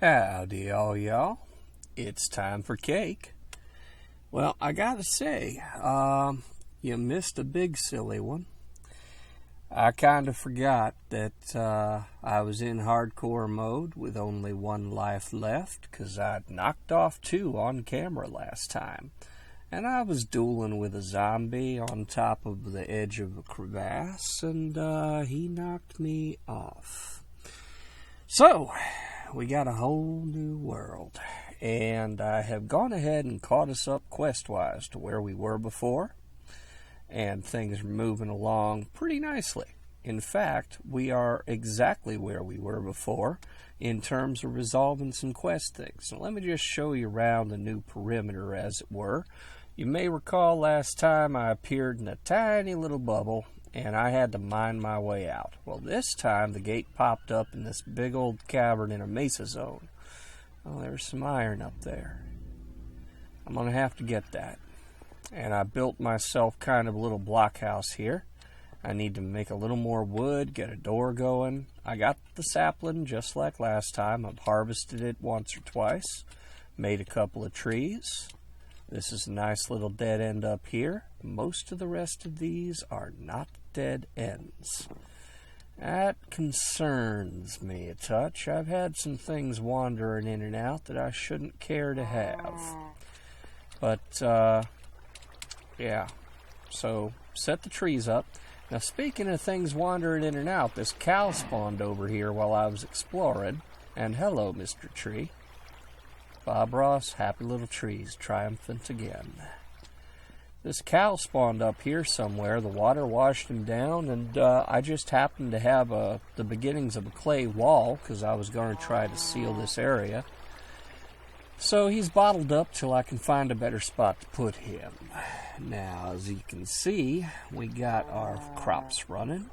Howdy all y'all. It's time for cake. Well, I gotta say, you missed a big silly one. I kind of forgot that I was in hardcore mode with only one life left because I'd knocked off 2 on camera last time. And I was dueling with a zombie on top of the edge of a crevasse, and he knocked me off. So, we got a whole new world, and I have gone ahead and caught us up quest-wise to where we were before, and things are moving along pretty nicely. In fact, we are exactly where we were before in terms of resolving some quest things. So let me just show you around the new perimeter, as it were. You may recall last time I appeared in a tiny little bubble, and I had to mine my way out. Well, this time the gate popped up in this big old cavern in a mesa zone. Oh, there's some iron up there. I'm going to have to get that. And I built myself kind of a little blockhouse here. I need to make a little more wood, get a door going. I got the sapling just like last time. I've harvested it once or twice. Made a couple of trees. This is a nice little dead end up here. Most of the rest of these are not dead ends. That concerns me a touch. I've had some things wandering in and out that I shouldn't care to have. But, yeah. So, set the trees up. Now, speaking of things wandering in and out, this cow spawned over here while I was exploring. And hello, Mr. Tree. Bob Ross, happy little trees, triumphant again. This cow spawned up here somewhere. The water washed him down, and I just happened to have the beginnings of a clay wall because I was going to try to seal this area. So he's bottled up till I can find a better spot to put him. Now, as you can see, we got our crops running.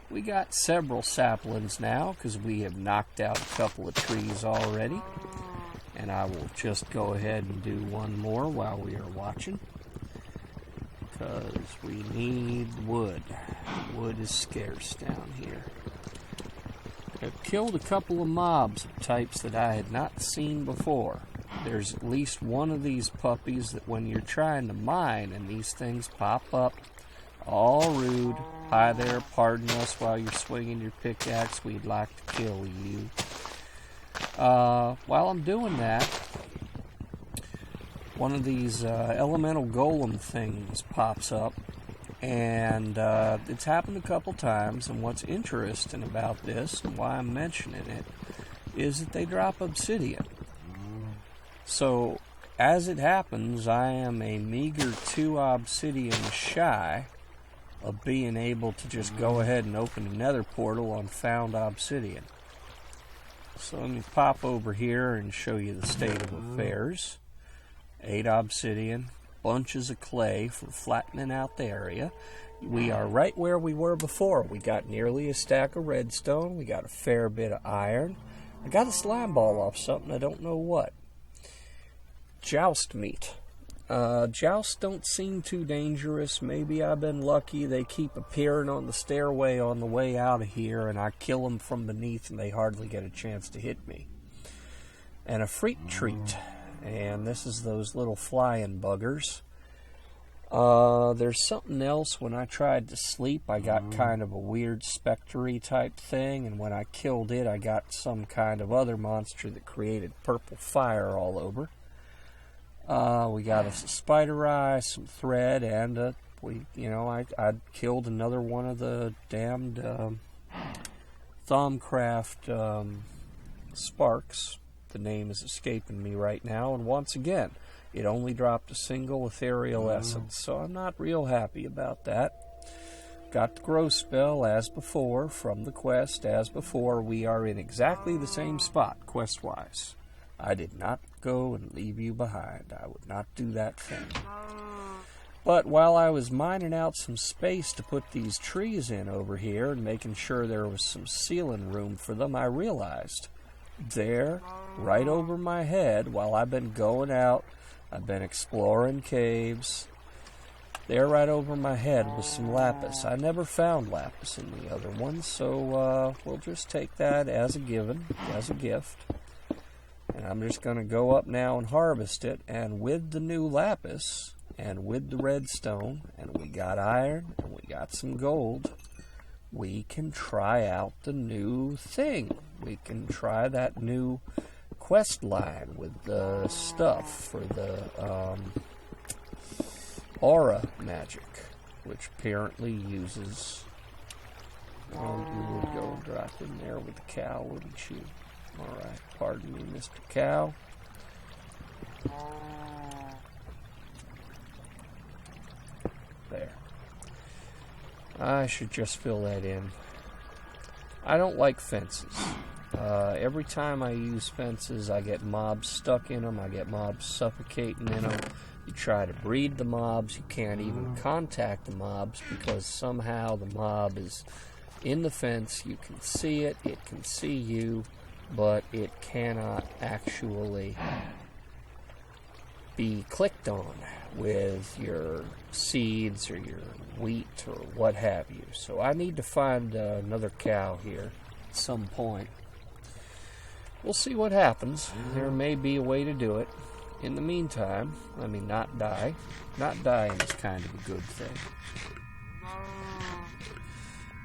We got several saplings now because we have knocked out a couple of trees already. And I will just go ahead and do one more while we are watching. Because we need wood. Wood is scarce down here. I've killed a couple of mobs of types that I had not seen before. There's at least one of these puppies that when you're trying to mine and these things pop up, all rude. Hi there, pardon us while you're swinging your pickaxe. We'd like to kill you. While I'm doing that, one of these elemental golem things pops up, and it's happened a couple times, and what's interesting about this, and why I'm mentioning it, is that they drop obsidian. So, as it happens, I am a meager 2 obsidian shy of being able to just go ahead and open a nether portal on found obsidian. So let me pop over here and show you the state of affairs. 8 obsidian, bunches of clay for flattening out the area. We are right where we were before. We got nearly a stack of redstone. We got a fair bit of iron. I got a slime ball off something, I don't know what. Joust meat. Jousts don't seem too dangerous. Maybe I've been lucky. They keep appearing on the stairway on the way out of here, and I kill them from beneath, and they hardly get a chance to hit me. And a freak treat. And this is those little flying buggers. There's something else. When I tried to sleep, I got kind of a weird spectre-y type thing, and when I killed it, I got some kind of other monster that created purple fire all over. We got us a spider eye, some thread, and I killed another one of the damned Thaumcraft sparks. The name is escaping me right now, and once again, it only dropped a single ethereal essence, so I'm not real happy about that. Got the grow spell as before from the quest. As before, we are in exactly the same spot quest-wise. I did not go and leave you behind. I would not do that thing. But while I was mining out some space to put these trees in over here and making sure there was some ceiling room for them, I realized there, right over my head, while I've been going out, I've been exploring caves, there right over my head was some lapis. I never found lapis in the other one, so we'll just take that as a given, as a gift. And I'm just going to go up now and harvest it. And with the new lapis, and with the redstone, and we got iron, and we got some gold, we can try out the new thing. We can try that new quest line with the stuff for the Ars Magica, which apparently uses... Oh, you would go drop in there with the cow, wouldn't you? Alright, pardon me, Mr. Cow. There. I should just fill that in. I don't like fences. Every time I use fences, I get mobs stuck in them. I get mobs suffocating in them. You try to breed the mobs, you can't even contact the mobs because somehow the mob is in the fence. You can see it, it can see you, but it cannot actually be clicked on with your seeds or your wheat or what have you. So I need to find another cow here at some point. We'll see what happens. There may be a way to do it. In the meantime, I mean, not die. Not dying is kind of a good thing.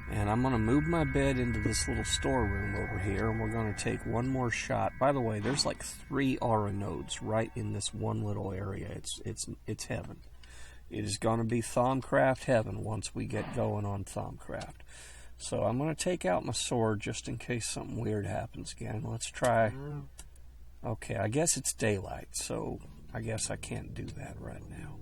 And I'm going to move my bed into this little storeroom over here, and we're going to take one more shot. By the way, there's like 3 aura nodes right in this one little area. It's heaven. It is going to be Thaumcraft heaven once we get going on Thaumcraft. So I'm going to take out my sword just in case something weird happens again. Let's try... Okay, I guess it's daylight, so I guess I can't do that right now.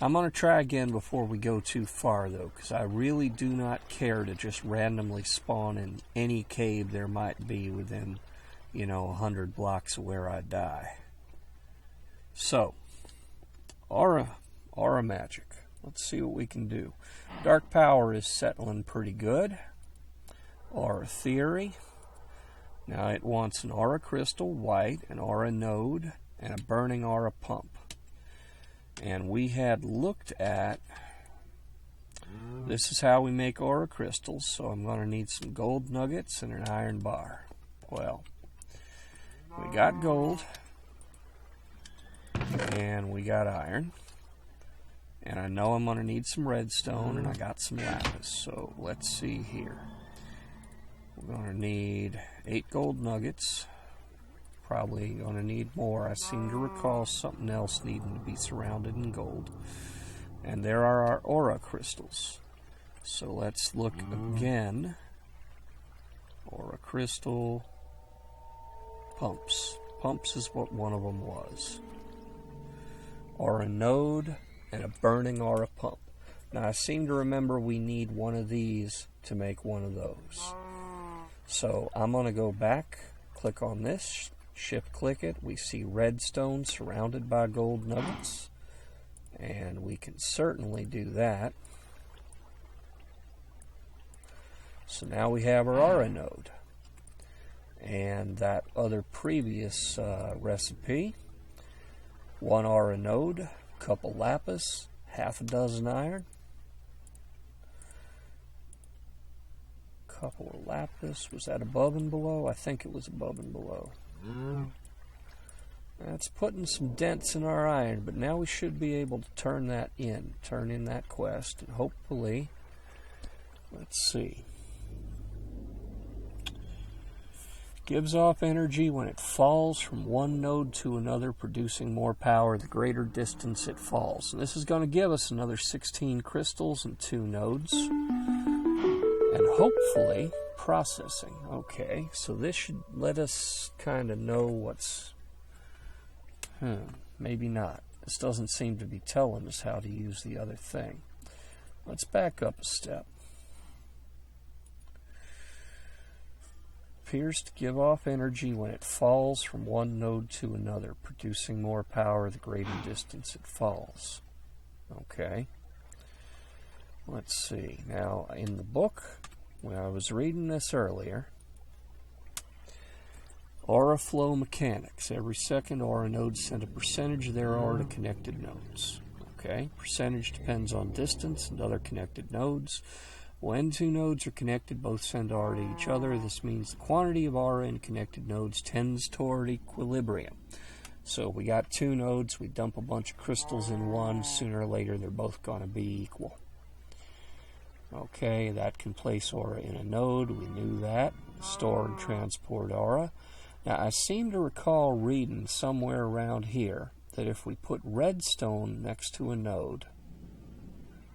I'm going to try again before we go too far, though, because I really do not care to just randomly spawn in any cave there might be within, 100 blocks of where I die. So, Ars Magica. Let's see what we can do. Dark Power is settling pretty good. Aura Theory. Now it wants an Aura Crystal, white, an Aura Node, and a Burning Aura Pump. And we had looked at... This is how we make Aura Crystals, so I'm going to need some gold nuggets and an iron bar. Well, we got gold, and we got iron. And I know I'm going to need some redstone, and I got some lapis. So let's see here. We're going to need 8 gold nuggets. Probably going to need more. I seem to recall something else needing to be surrounded in gold. And there are our aura crystals. So let's look again. Aura crystal. Pumps. Pumps is what one of them was. Aura node and a burning aura pump. Now I seem to remember we need one of these to make one of those. So I'm going to go back, click on this, shift click it. We see redstone surrounded by gold nuggets. And we can certainly do that. So now we have our aura node. And that other previous recipe. 1 aura node, couple lapis, half a dozen iron. Couple of lapis. Was that above and below? I think it was above and below. That's putting some dents in our iron, but now we should be able to turn that in. Turn in that quest, and hopefully, let's see. Gives off energy when it falls from one node to another, producing more power the greater distance it falls. And this is going to give us another 16 crystals and 2 nodes. And hopefully, processing. Okay, so this should let us kind of know what's... maybe not. This doesn't seem to be telling us how to use the other thing. Let's back up a step. Appears to give off energy when it falls from one node to another, producing more power the greater distance it falls. Okay. Let's see. Now, in the book, when I was reading this earlier, aura flow mechanics. Every second, aura nodes send a percentage of their aura to connected nodes. Okay. Percentage depends on distance and other connected nodes. When two nodes are connected, both send aura to each other. This means the quantity of aura in connected nodes tends toward equilibrium. So we got two nodes, we dump a bunch of crystals in one, sooner or later they're both going to be equal. Okay, that can place aura in a node, we knew that. Store and transport aura. Now I seem to recall reading somewhere around here that if we put redstone next to a node,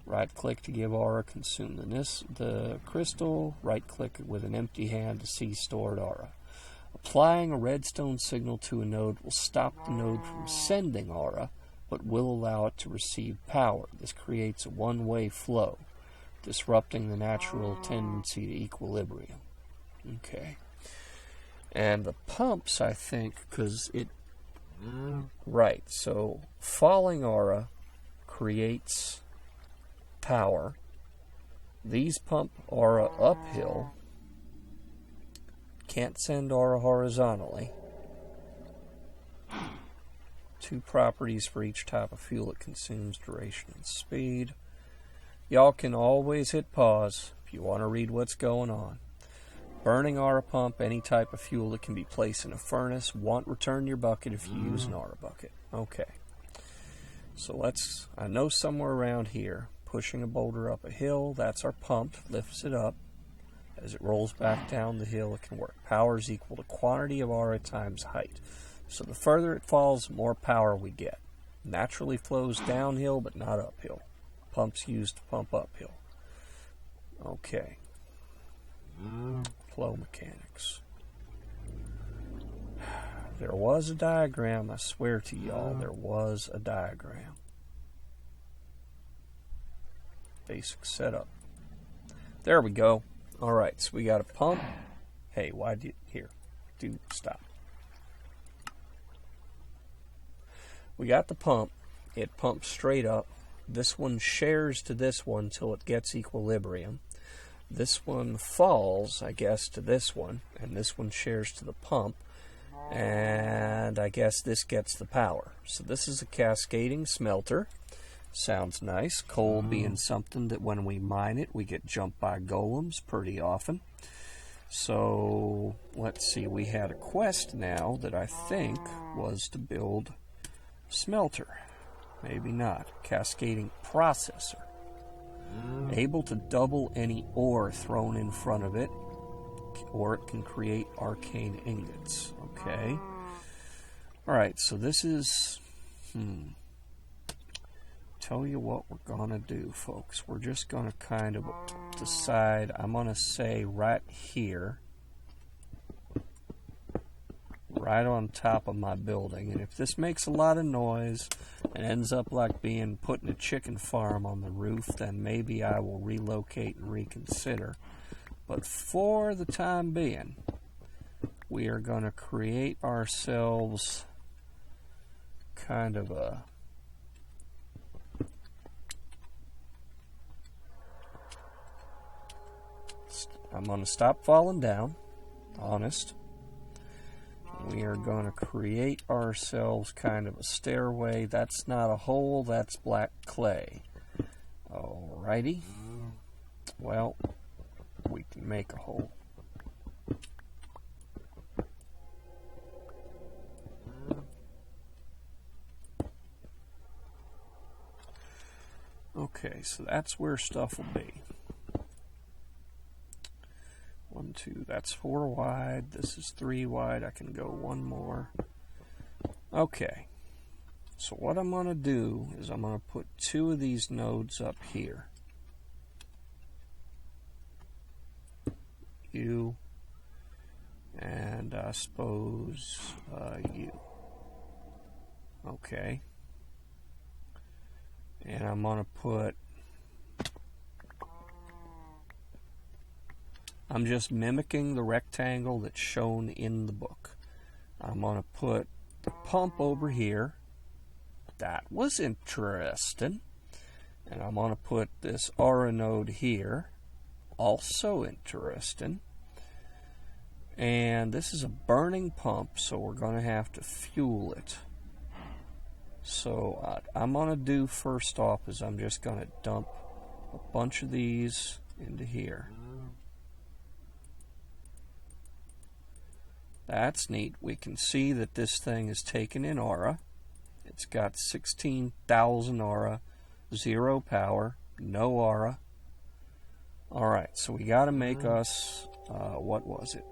right-click to give aura, consume the crystal, right-click with an empty hand to see stored aura. Applying a redstone signal to a node will stop the node from sending aura, but will allow it to receive power. This creates a one-way flow, disrupting the natural tendency to equilibrium. Okay. And the pumps, I think, because it... Right, so falling aura creates power. These pump aura uphill. Can't send aura horizontally. Two properties for each type of fuel it consumes: duration and speed. Y'all can always hit pause if you want to read what's going on. Burning aura pump, any type of fuel that can be placed in a furnace. Won't return your bucket if you use an aura bucket. Okay. So I know somewhere around here, pushing a boulder up a hill, that's our pump, lifts it up. As it rolls back down the hill, it can work. Power is equal to quantity of aura times height. So the further it falls, the more power we get. Naturally flows downhill, but not uphill. Pumps used to pump uphill. Okay. Flow mechanics. There was a diagram, I swear to y'all, there was a diagram. Basic setup. There we go. Alright, so we got a pump. Hey, stop. We got the pump. It pumps straight up. This one shares to this one till it gets equilibrium. This one falls, I guess, to this one, and this one shares to the pump, and I guess this gets the power. So this is a cascading smelter. Sounds nice. Coal being something that when we mine it, we get jumped by golems pretty often. So, let's see, we had a quest now that I think was to build a smelter. Maybe not. Cascading processor. Able to double any ore thrown in front of it, or it can create arcane ingots. Okay. Alright, so this is... Tell you what we're gonna do, folks. We're just gonna kind of decide. I'm gonna say right here, right on top of my building, and if this makes a lot of noise and ends up like being putting a chicken farm on the roof, then maybe I will relocate and reconsider. But for the time being, we are gonna create ourselves kind of a... I'm going to stop falling down, honest. We are going to create ourselves kind of a stairway. That's not a hole, that's black clay. Alrighty. Well, we can make a hole. Okay, so that's where stuff will be. 1, 2, that's 4 wide. This is 3 wide. I can go one more. Okay. So what I'm going to do is I'm going to put 2 of these nodes up here. You. And I suppose you. Okay. And I'm going to put... I'm just mimicking the rectangle that's shown in the book. I'm going to put the pump over here. That was interesting. And I'm going to put this aura node here. Also interesting. And this is a burning pump, so we're going to have to fuel it. So I'm going to do first off is I'm just going to dump a bunch of these into here. That's neat. We can see that this thing is taken in aura. It's got 16,000 aura, 0 power, no aura. Alright, so we got to make us, what was it?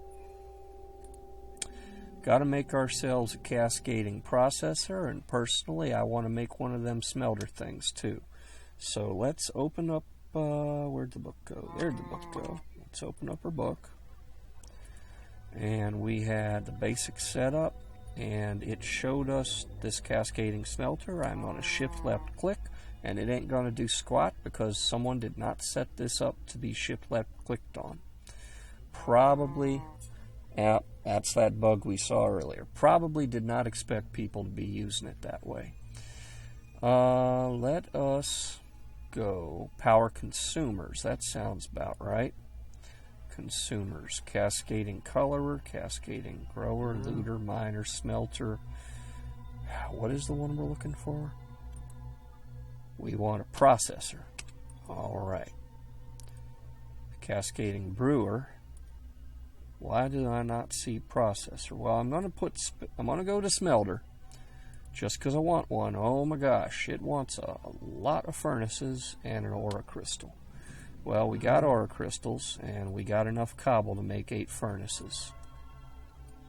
Got to make ourselves a cascading processor, and personally I want to make one of them smelter things too. So let's open up, where'd the book go? There'd the book go. Let's open up our book. And we had the basic setup, and it showed us this cascading smelter. I'm going to shift left click, and it ain't going to do squat because someone did not set this up to be shift left clicked on. Probably, yeah, that's that bug we saw earlier. Probably did not expect people to be using it that way. Let us go power consumers. That sounds about right. Consumers, cascading colorer, cascading grower, looter, miner, smelter. What is the one we're looking for? We want a processor. Alright. Cascading brewer. Why do I not see processor? Well, I'm going to go to smelter just because I want one. Oh my gosh, it wants a lot of furnaces and an aura crystal. Well, we got aura crystals, and we got enough cobble to make 8 furnaces.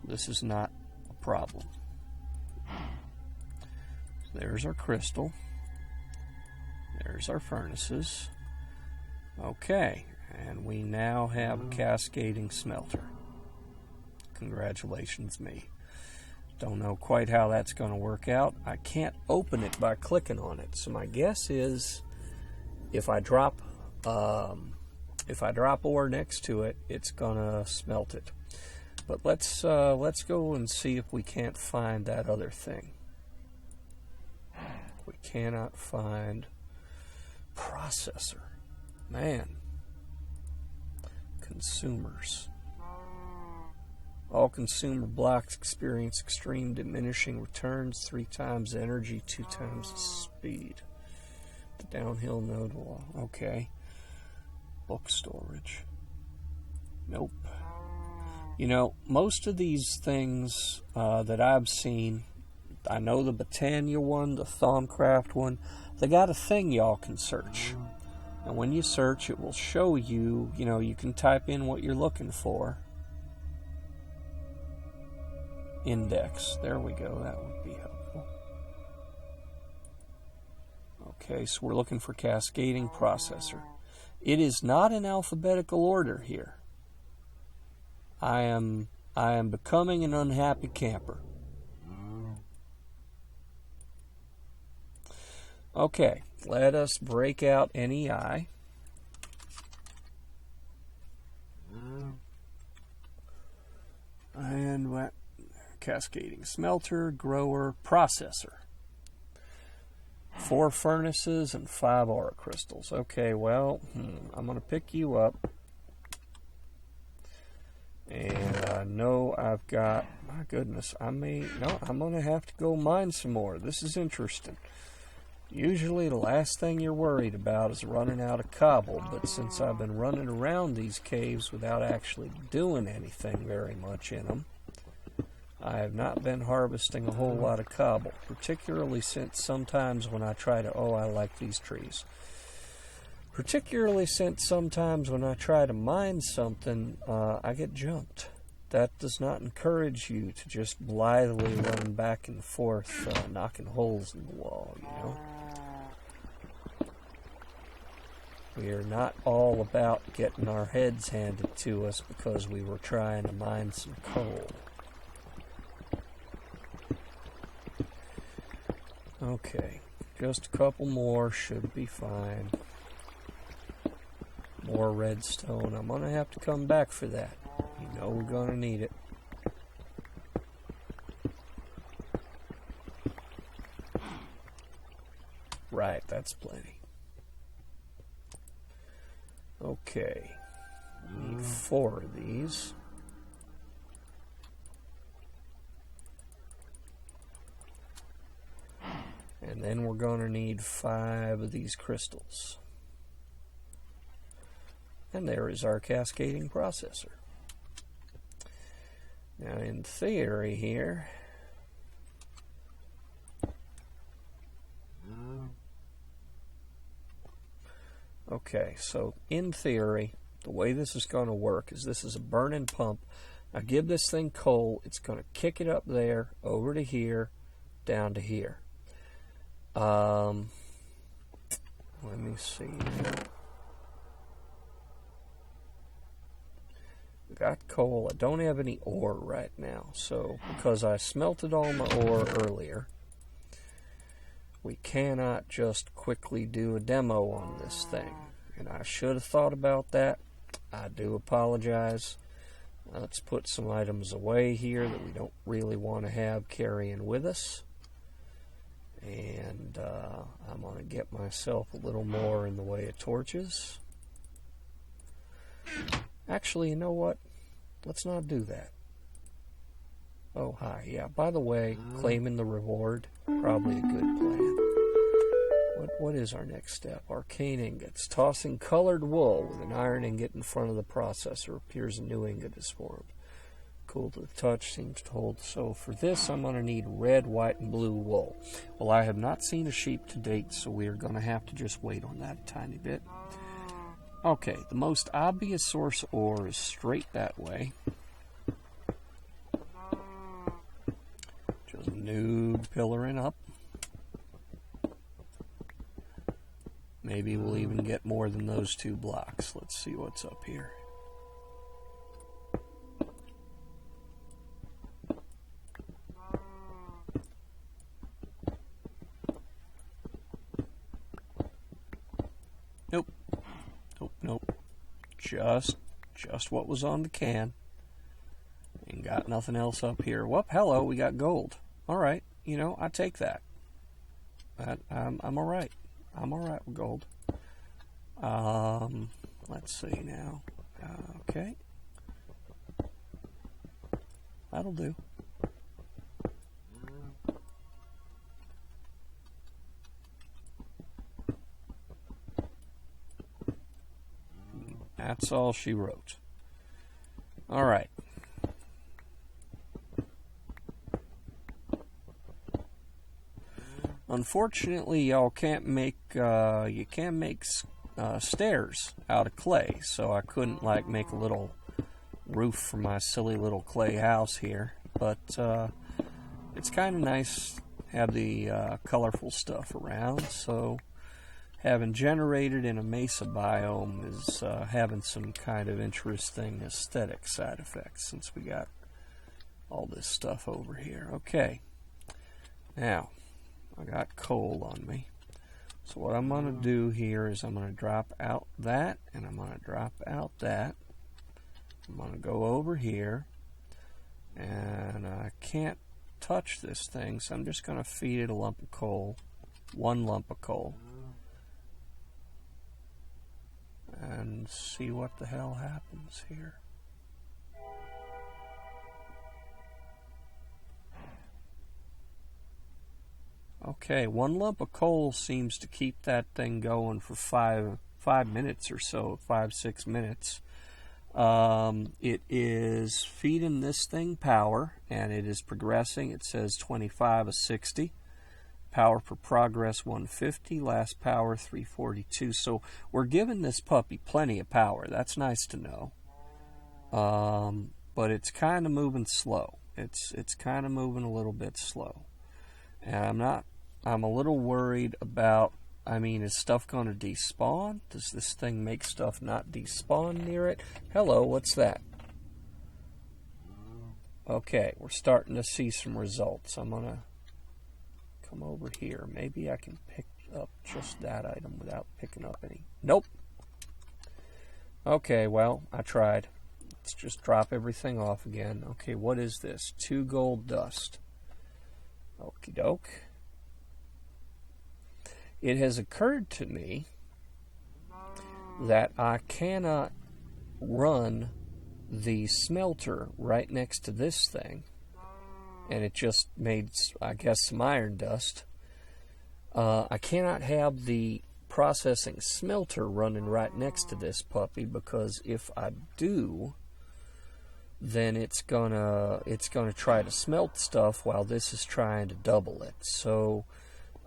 This is not a problem. There's our crystal. There's our furnaces. Okay, and we now have a cascading smelter. Congratulations me. Don't know quite how that's going to work out. I can't open it by clicking on it, so my guess is if I drop ore next to it, it's gonna smelt it. But let's go and see if we can't find that other thing. We cannot find processor. Man. Consumers. All consumer blocks experience extreme diminishing returns, 3 times energy, 2 times the speed. The downhill node wall. Okay. Book storage. Nope. You know, most of these things that I've seen, I know the Botania one, the Thaumcraft one, they got a thing y'all can search. And when you search, it will show you, you know, you can type in what you're looking for. Index. There we go. That would be helpful. Okay, so we're looking for cascading processor. It is not in alphabetical order here. I am becoming an unhappy camper. Okay, let us break out NEI. And what? Cascading smelter, grower, processor. 4 furnaces and 5 aura crystals. Okay, well, I'm going to pick you up. And I know I've got, my goodness, I'm going to have to go mine some more. This is interesting. Usually the last thing you're worried about is running out of cobble, but since I've been running around these caves without actually doing anything very much in them, I have not been harvesting a whole lot of cobble, particularly since sometimes when I try to, I like these trees. Particularly since sometimes when I try to mine something, I get jumped. That does not encourage you to just blithely run back and forth, knocking holes in the wall, you know. We are not all about getting our heads handed to us because we were trying to mine some coal. Okay, just a couple more should be fine. More redstone. I'm going to have to come back for that. You know we're going to need it. Right, that's plenty. Okay, need 4 of these. And then we're going to need 5 of these crystals. And there is our cascading processor. Now, in theory here, okay, so in theory, the way this is going to work is this is a burn-in pump. I give this thing coal, it's going to kick it up there, over to here, down to here. Let me see. Got coal. I don't have any ore right now, so because I smelted all my ore earlier, we cannot just quickly do a demo on this thing. And I should have thought about that. I do apologize. Let's put some items away here that we don't really want to have carrying with us. And I'm going to get myself a little more in the way of torches. Actually, you know what? Let's not do that. Oh, hi. Yeah, by the way, claiming the reward, probably a good plan. What is our next step? Arcane ingots. Tossing colored wool with an iron ingot in front of the processor. Appears a new ingot is formed. Cool to the touch, seems to hold. So for this, I'm going to need red, white, and blue wool. Well, I have not seen a sheep to date, so we are going to have to just wait on that a tiny bit. Okay, the most obvious source ore is straight that way. Just noob pillaring up. Maybe we'll even get more than those 2 blocks. Let's see what's up here. Nope. Nope. Just what was on the can. Ain't got nothing else up here. Whoop, hello, we got gold. Alright, you know, I take that. I'm alright. I'm alright with gold. Let's see now. Okay. That'll do. That's all she wrote. All right. Unfortunately, y'all can't make you can't make stairs out of clay, so I couldn't like make a little roof for my silly little clay house here. But it's kind of nice to have the colorful stuff around. So having generated in a mesa biome is having some kind of interesting aesthetic side effects since we got all this stuff over here. Okay, now I got coal on me. So what I'm going to do here is I'm going to drop out that, and I'm going to drop out that. I'm going to go over here, and I can't touch this thing, so I'm just going to feed it a lump of coal, 1 lump of coal, and see what the hell happens here. Okay, 1 lump of coal seems to keep that thing going for five minutes or so, 5-6 minutes. It is feeding this thing power, and it is progressing. It says 25 of 60. Power per progress 150, last power 342. So we're giving this puppy plenty of power. That's nice to know. But it's kind of moving slow. It's kind of moving a little bit slow. And I'm a little worried about, I mean, is stuff going to despawn? Does this thing make stuff not despawn near it? Hello, what's that? Okay, we're starting to see some results. I'm going to come over here. Maybe I can pick up just that item without picking up any. Nope. Okay, well, I tried. Let's just drop everything off again. Okay, what is this? 2 gold dust. Okie doke. It has occurred to me that I cannot run the smelter right next to this thing, and it just made, I guess, some iron dust. I cannot have the processing smelter running right next to this puppy, because if I do, then it's gonna try to smelt stuff while this is trying to double it. So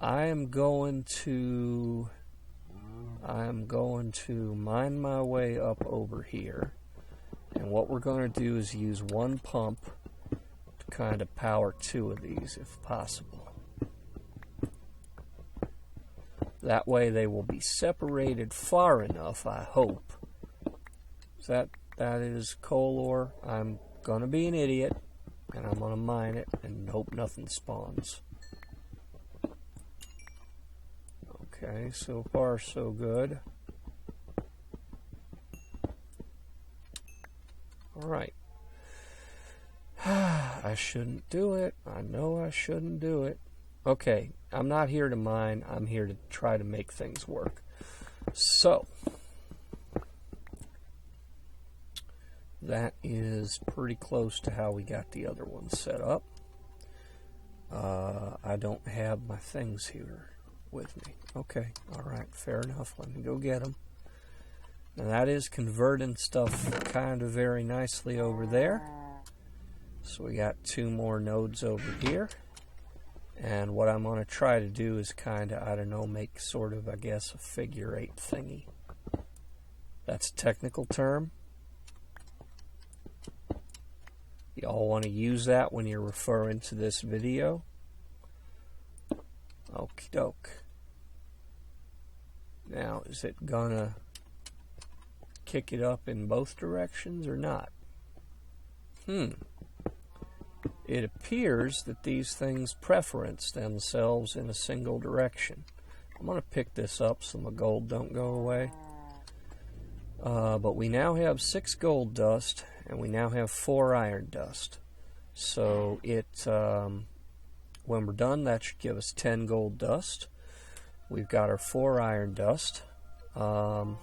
I am going to mine my way up over here, and what we're going to do is use one pump to kind of power two of these if possible. That way they will be separated far enough, I hope. That is coal ore. I'm going to be an idiot, and I'm going to mine it and hope nothing spawns. Okay, so far so good. Alright. I shouldn't do it. I know I shouldn't do it. Okay, I'm not here to mine. I'm here to try to make things work. So, that is pretty close to how we got the other one set up. I don't have my things here with me. Okay, alright, fair enough. Let me go get them. Now that is converting stuff kind of very nicely over there. So we got two more nodes over here. And what I'm going to try to do is kind of, I don't know, make sort of, I guess, a figure eight thingy. That's a technical term. Y'all want to use that when you're referring to this video? Okie doke. Now, is it gonna kick it up in both directions or not? It appears that these things preference themselves in a single direction. I'm going to pick this up so my gold don't go away. But we now have 6 gold dust, and we now have 4 iron dust. So when we're done, that should give us 10 gold dust. We've got our 4 iron dust. How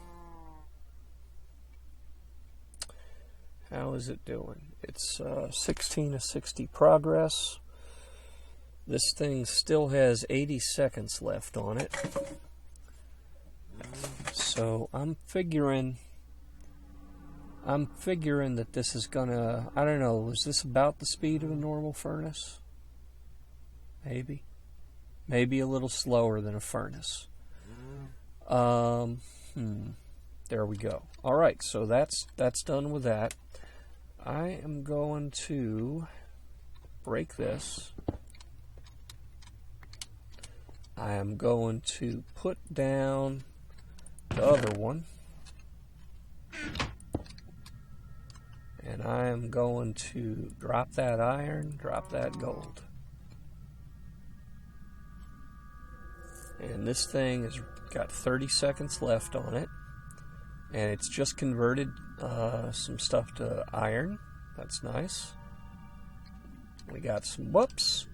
is it doing? It's 16 of 60 progress. This thing still has 80 seconds left on it. So I'm figuring that this is gonna, I don't know, is this about the speed of a normal furnace? Maybe. Maybe a little slower than a furnace. There we go. Alright, so that's done with that. I am going to break this. I am going to put down the other one. And I am going to drop that iron, drop that gold. And this thing has got 30 seconds left on it. And it's just converted some stuff to iron. That's nice. We got some whoops.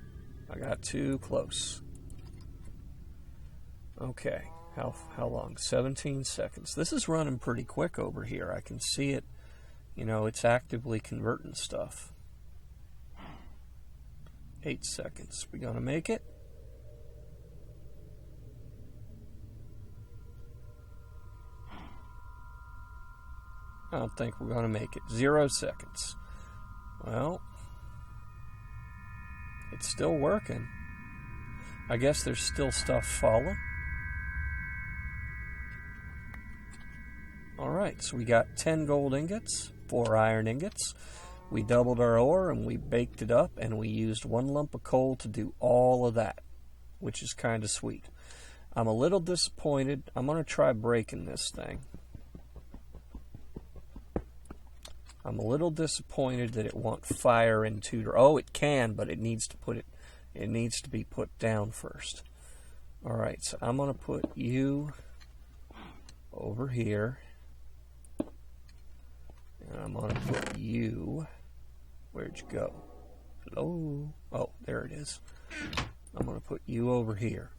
I got too close. Okay, how long? 17 seconds. This is running pretty quick over here. I can see it. You know, it's actively converting stuff. 8 seconds. We gonna make it? I don't think we're going to make it. 0 seconds. Well, it's still working. I guess there's still stuff falling. Alright, so we got 10 gold ingots, 4 iron ingots. We doubled our ore and we baked it up, and we used 1 lump of coal to do all of that, which is kind of sweet. I'm a little disappointed. I'm going to try breaking this thing. I'm a little disappointed that it won't fire into. Oh, it can, but it needs to be put down first. All right, so I'm going to put you over here, and I'm going to put you. Where'd you go? Hello. Oh, there it is. I'm going to put you over here,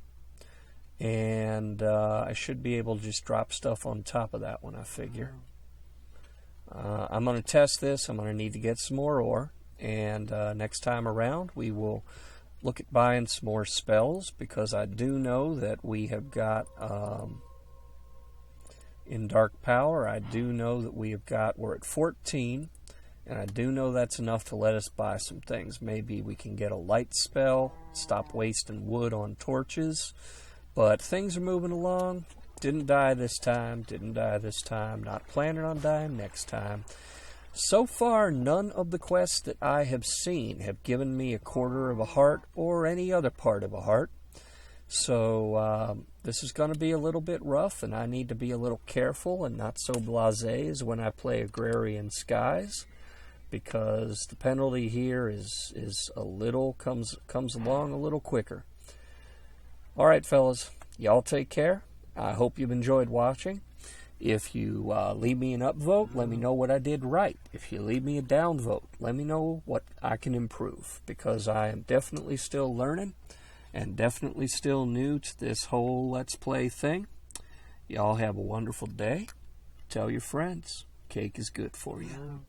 and I should be able to just drop stuff on top of that one, I figure. I'm going to test this. I'm going to need to get some more ore. And next time around, we will look at buying some more spells, because I do know that we have got in Dark Power. I do know that we're at 14, and I do know that's enough to let us buy some things. Maybe we can get a light spell, stop wasting wood on torches, but things are moving along. Didn't die this time, not planning on dying next time. So far, none of the quests that I have seen have given me a quarter of a heart or any other part of a heart. So this is going to be a little bit rough, and I need to be a little careful and not so blasé as when I play Agrarian Skies, because the penalty here is a little comes along a little quicker. All right, fellas, y'all take care. I hope you've enjoyed watching. If you leave me an upvote, let me know what I did right. If you leave me a downvote, let me know what I can improve, because I am definitely still learning and definitely still new to this whole Let's Play thing. Y'all have a wonderful day. Tell your friends. Cake is good for you.